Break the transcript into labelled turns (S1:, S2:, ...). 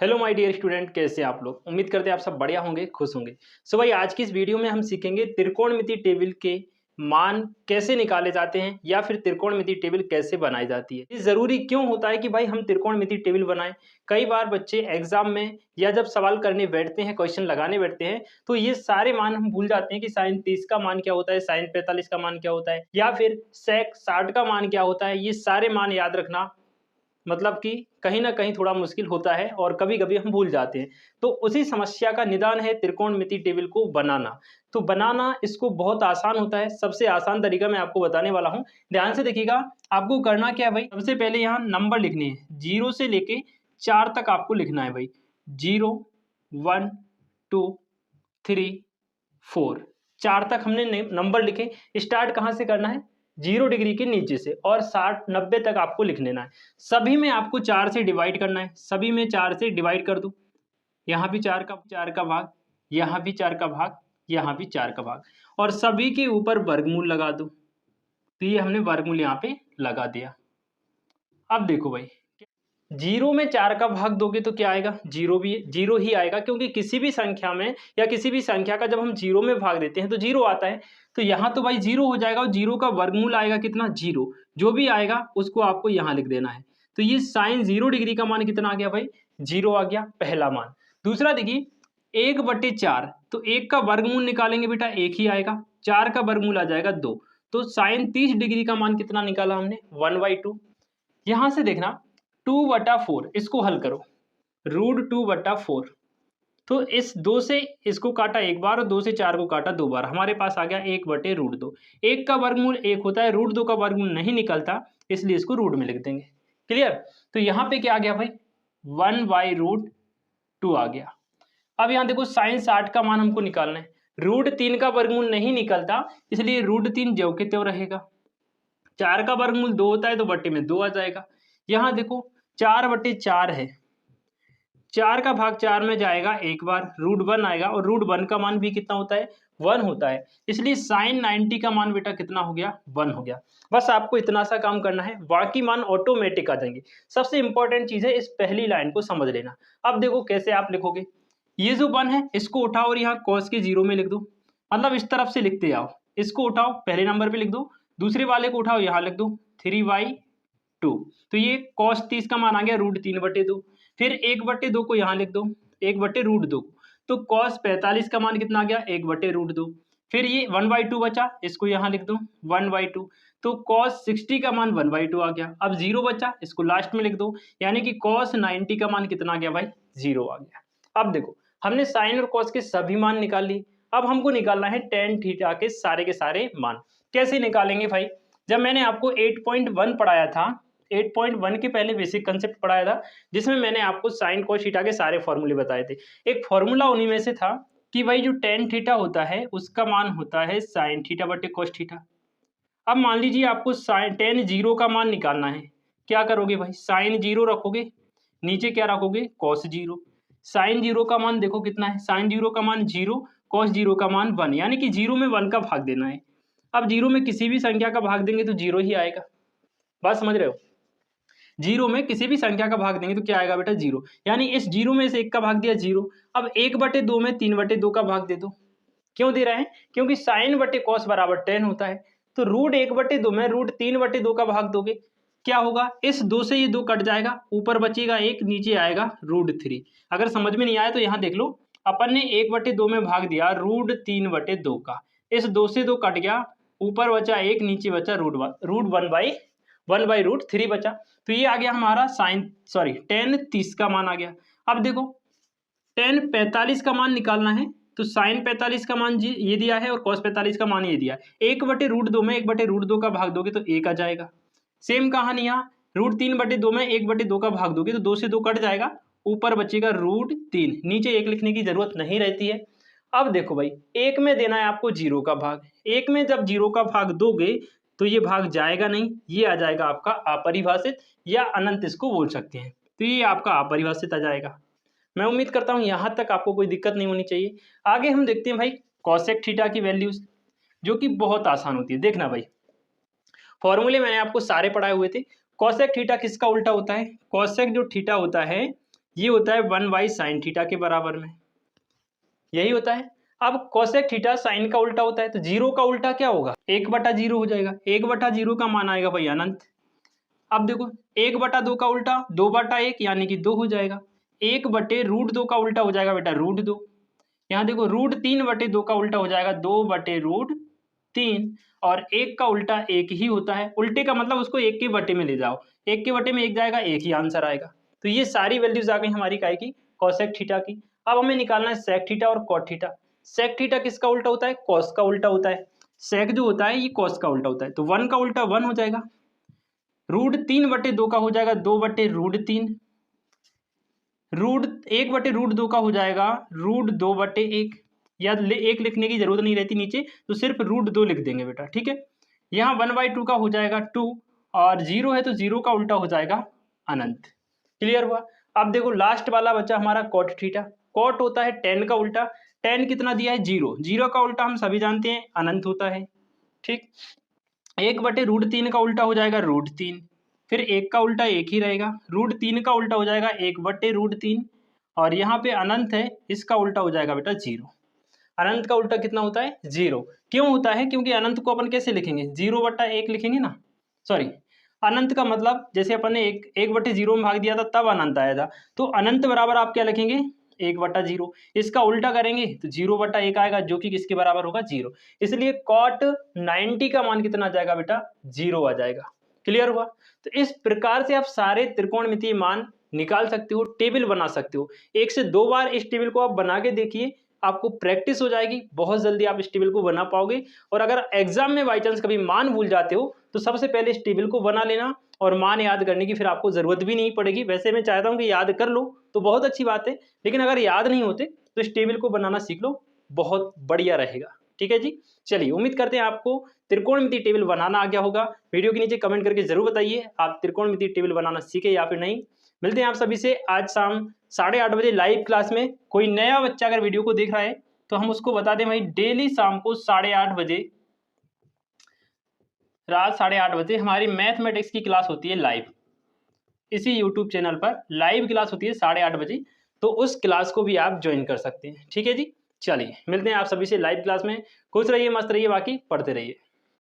S1: Hello my dear student, कैसे आप लोग। उम्मीद करते हैं आप सब बढ़िया होंगे, खुश होंगे। सो भाई, आज की इस वीडियो में हम सीखेंगे त्रिकोणमिति टेबल के मान कैसे निकाले जाते हैं या फिर त्रिकोणमिति टेबल कैसे बनाई जाती है। ये जरूरी क्यों होता है कि भाई हम त्रिकोणमिति टेबल बनाएं। कई बार बच्चे एग्जाम में या जब सवाल करने बैठते हैं, क्वेश्चन लगाने बैठते हैं, तो ये सारे मान हम भूल जाते हैं कि साइन 30 का मान क्या होता है, साइन 45 का मान क्या होता है, या फिर सेक 60 का मान क्या होता है। ये सारे मान याद रखना मतलब कि कहीं न कहीं थोड़ा मुश्किल होता है और कभी-कभी हम भूल जाते हैं। तो उसी समस्या का निदान है त्रिकोणमिति टेबल को बनाना। तो बनाना इसको बहुत आसान होता है, सबसे आसान तरीका मैं आपको बताने वाला हूँ। ध्यान से देखिएगा, आपको करना क्या है भाई, सबसे पहले यहाँ नंबर लिखने हैं, 0 से लेके 4 तक आपको लिखना है भाई। 0, 1, 2, 3, 4, 4 तक हमने नंबर लिखे। स्टार्ट कहाँ से करना है? 0 डिग्री के नीचे से, और 60-90 तक आपको लिख लेना है। सभी में आपको 4 से डिवाइड करना है, सभी में 4 से डिवाइड कर दो। यहाँ भी 4 का भाग, यहाँ भी 4 का भाग, यहाँ भी 4 का भाग, और सभी के ऊपर वर्गमूल लगा दो। तो ये हमने वर्गमूल यहाँ पे लगा दिया। अब देखो भाई, 0 में 4 का भाग दोगे तो क्या आएगा? 0 भी 0 ही आएगा, क्योंकि किसी भी संख्या में या किसी भी संख्या का जब हम 0 में भाग देते हैं तो 0 आता है। तो यहाँ तो भाई 0 हो जाएगा, और 0 का वर्गमूल आएगा कितना? 0। जो भी आएगा उसको आपको यहाँ लिख देना है। तो ये साइन 0 डिग्री का मान कितना आ गया भाई? 0 आ गया, पहला मान। दूसरा देखिए, 1/4, तो 1 का वर्गमूल निकालेंगे बेटा, 1 ही आएगा। 4 का वर्गमूल आ जाएगा 2। तो साइन 30 डिग्री का मान कितना निकाला हमने? 1/2। यहाँ से देखना, 2/4 इसको हल करो, √2/4। तो इस 2 से इसको काटा एक बार, और 2 से 4 को काटा 2 बार, हमारे पास आ गया 1/√2। 1 का वर्गमूल 1 होता है, √2 का वर्गमूल नहीं निकलता, इसलिए इसको रूट में लिख देंगे। क्लियर? तो यहाँ पे क्या आ गया भाई? 1/√2 आ गया। अब यहाँ देखो, साइन 60 का मान हमको निकालना है। √3 का वर्गमूल नहीं निकलता, इसलिए √3 ज्यों के त्यों रहेगा। 4 का वर्गमूल 2 होता है, तो बट्टे में 2 आ जाएगा। यहाँ देखो, 4/4 है, 4 का भाग 4 में जाएगा एक बार, √1 आएगा, और √1 का मान भी कितना होता है? 1 होता है। इसलिए साइन 90 का मान बेटा कितना हो गया? 1 हो गया। बस आपको इतना सा काम करना है, बाकी मान ऑटोमेटिक आ जाएंगे। सबसे इंपॉर्टेंट चीज है, इस पहली लाइन को समझ लेना। अब देखो कैसे आप लिखोगे। ये जो 1 है इसको उठाओ और यहाँ कॉस के 0 में लिख दो, मतलब इस तरफ से लिखते जाओ। इसको उठाओ, पहले नंबर पे लिख दो, दूसरे वाले को उठाओ, यहाँ लिख दो 3/2। तो ये cos 30 का मान आ गया √3/2। फिर 1/2 को यहाँ लिख दो, 1/√2। तो cos 45 का मान कितना आ गया? 1/√2। फिर ये 1/2 बचा, इसको यहाँ लिख दो 1/2। तो cos 60 का मान 1/2 आ गया। अब 0 बचा, इसको लास्ट में लिख दो, यानी कि cos 90 का मान कितना आ गया भाई? 0 आ गया। अब देखो, हमने साइन और cos के सभी मान निकाल लिए। अब हमको निकालना है tan थीटा के सारे मान। कैसे निकालेंगे भाई? जब मैंने आपको 8.1 पढ़ाया था, 8.1 के पहले बेसिक कंसेप्ट पढ़ाया था, जिसमें मैंने आपको साइन cos थीटा के सारे फॉर्मूले बताए थे। एक फॉर्मूला उन्हीं में से था कि भाई जो tan थीटा होता है उसका मान होता है साइन थीटा बटे cos थीटा। अब मान लीजिए आपको साइन tan 0 का मान निकालना है। क्या करोगे भाई? साइन 0 रखोगे, नीचे क्या रखोगे? cos 0। साइन 0 का मान देखो कितना है, साइन 0 का मान 0, cos 0 का मान 1, यानी कि 0 में 1 का भाग देना है। अब 0 में किसी भी संख्या का भाग देंगे तो 0 ही आएगा। बात समझ रहे हो? 0 में किसी भी संख्या का भाग देंगे तो क्या आएगा बेटा? 0। यानी इस 0 में से 1 का भाग दिया 0। अब 1/2 में 3/2 का भाग दे दो। क्यों दे रहे हैं? क्योंकि साइन बटे कॉस बराबर tan होता है। तो √1/2 में √3/2 का भाग दोगे, क्या होगा? इस 2 से ये 2 कट जाएगा, ऊपर बचेगा 1, नीचे आएगा √3। अगर समझ में नहीं आया तो यहाँ देख लो, अपन ने 1/2 में भाग दिया √3/2 का, इस 2 से 2 कट गया, ऊपर बचा 1, नीचे बचा √1/3 बचा। तो ये आ गया हमारा tan 30 का मान आ गया। अब देखो, tan 45 का मान निकालना है, तो साइन 45 का मान ये दिया है और cos 45 का मान ये दिया है। 1/√2 में 1/√2 का भाग दोगे तो 1 आ जाएगा। सेम कहानी यहाँ, √3/2 में 1/2 का भाग दोगे तो 2 से 2 कट जाएगा, ऊपर बचेगा √3, नीचे 1 लिखने की जरूरत नहीं रहती है। अब देखो भाई, 1 में देना है आपको 0 का भाग। 1 में जब 0 का भाग दोगे तो ये भाग जाएगा नहीं, ये आ जाएगा आपका अपरिभाषित, या अनंत इसको बोल सकते हैं। तो ये आपका अपरिभाषित आ जाएगा। मैं उम्मीद करता हूं यहाँ तक आपको कोई दिक्कत नहीं होनी चाहिए। आगे हम देखते हैं भाई कॉसेक थीटा की वैल्यूज, जो कि बहुत आसान होती है। देखना भाई, फॉर्मूले मैंने आपको सारे पढ़ाए हुए थे। कॉसेक थीटा किसका उल्टा होता है? कॉसेक जो थीटा होता है ये होता है 1/sin थीटा के बराबर में, यही होता है। अब कोसेक थीटा साइन का उल्टा होता है, तो 0 का उल्टा क्या होगा, 1/0 हो जाएगा। 1/0 का मान आएगा भाई अनंत। अब देखो 1/2 का उल्टा 2/1 यानी कि 2 हो जाएगा। 1/√2 का उल्टा हो जाएगा बेटा √2। यहाँ देखो √3/2 का उल्टा हो जाएगा 2/√3, और 1 का उल्टा 1 ही होता है। उल्टे का मतलब उसको 1 के बटे में ले जाओ, 1 के बटे में 1 जाएगा, 1 ही आंसर आएगा। तो ये सारी वैल्यूज आ गई हमारी काय की, कोसेक थीटा की। अब हमें निकालना है सेक थीटा और कॉट थीटा। सेक थीटा किसका उल्टा होता है, कॉस का उल्टा होता है। सेक जो होता है ये कॉस का उल्टा होता है, तो 1 का उल्टा 1 हो जाएगा। √3/2 का हो जाएगा 2/√3। 1/√2 का हो जाएगा √2/1। या 1 लिखने की जरूरत नहीं रहती नीचे, तो सिर्फ √2 लिख देंगे बेटा, ठीक है। यहाँ 1/2 का हो जाएगा 2, और 0 है तो 0 का उल्टा हो जाएगा अनंत। क्लियर हुआ। अब देखो लास्ट वाला बच्चा हमारा कॉट थीटा। कॉट होता है tan का उल्टा। tan कितना दिया है 0, 0 का उल्टा हम सभी जानते हैं अनंत होता है, ठीक। 1/√3 का उल्टा हो जाएगा √3, फिर 1 का उल्टा 1 ही रहेगा। √3 का उल्टा हो जाएगा 1/√3, और यहाँ पे अनंत है, इसका उल्टा हो जाएगा बेटा 0। अनंत का उल्टा कितना होता है 0। क्यों होता है, क्योंकि अनंत को अपन कैसे लिखेंगे, 0/1 लिखेंगे ना, सॉरी। अनंत का मतलब जैसे अपन ने 1/0 में भाग दिया था तब अनंत आया था, तो अनंत बराबर आप क्या लिखेंगे 1/0। इसका उल्टा करेंगे तो 0/1 आएगा, जो कि किसके बराबर होगा 0। इसलिए cot 90 का मान कितना आ जाएगा बेटा 0 आ जाएगा। क्लियर हुआ। तो इस प्रकार से आप सारे त्रिकोणमितीय मान निकाल सकते हो, टेबल बना सकते हो। 1 से 2 बार इस टेबल को आप बना के देखिए, आपको प्रैक्टिस हो जाएगी, बहुत जल्दी आप इस टेबल को बना पाओगे। और अगर एग्जाम में बाई चांस कभी मान भूल जाते हो तो सबसे पहले इस टेबल को बना लेना, और मान याद करने की फिर आपको जरूरत भी नहीं पड़ेगी। वैसे मैं चाहता हूं कि याद कर लो तो बहुत अच्छी बात है, लेकिन अगर याद नहीं होते तो इस टेबल को बनाना सीख लो, बहुत बढ़िया रहेगा। ठीक है जी, चलिए उम्मीद करते हैं आपको त्रिकोणमितीय टेबल बनाना आ गया होगा। वीडियो के नीचे कमेंट करके जरूर बताइए आप त्रिकोणमितीय टेबल बनाना सीखे या फिर नहीं। मिलते हैं आप सभी से आज शाम 8:30 बजे लाइव क्लास में। कोई नया बच्चा अगर वीडियो को देख रहा है तो हम उसको बता दें भाई, डेली शाम को 8:30 बजे, रात 8:30 बजे हमारी मैथमेटिक्स की क्लास होती है लाइव। इसी यूट्यूब चैनल पर लाइव क्लास होती है 8:30 बजे, तो उस क्लास को भी आप ज्वाइन कर सकते हैं। ठीक है जी, चलिए मिलते हैं आप सभी से लाइव क्लास में। खुश रहिए, मस्त रहिए, बाकी पढ़ते रहिए।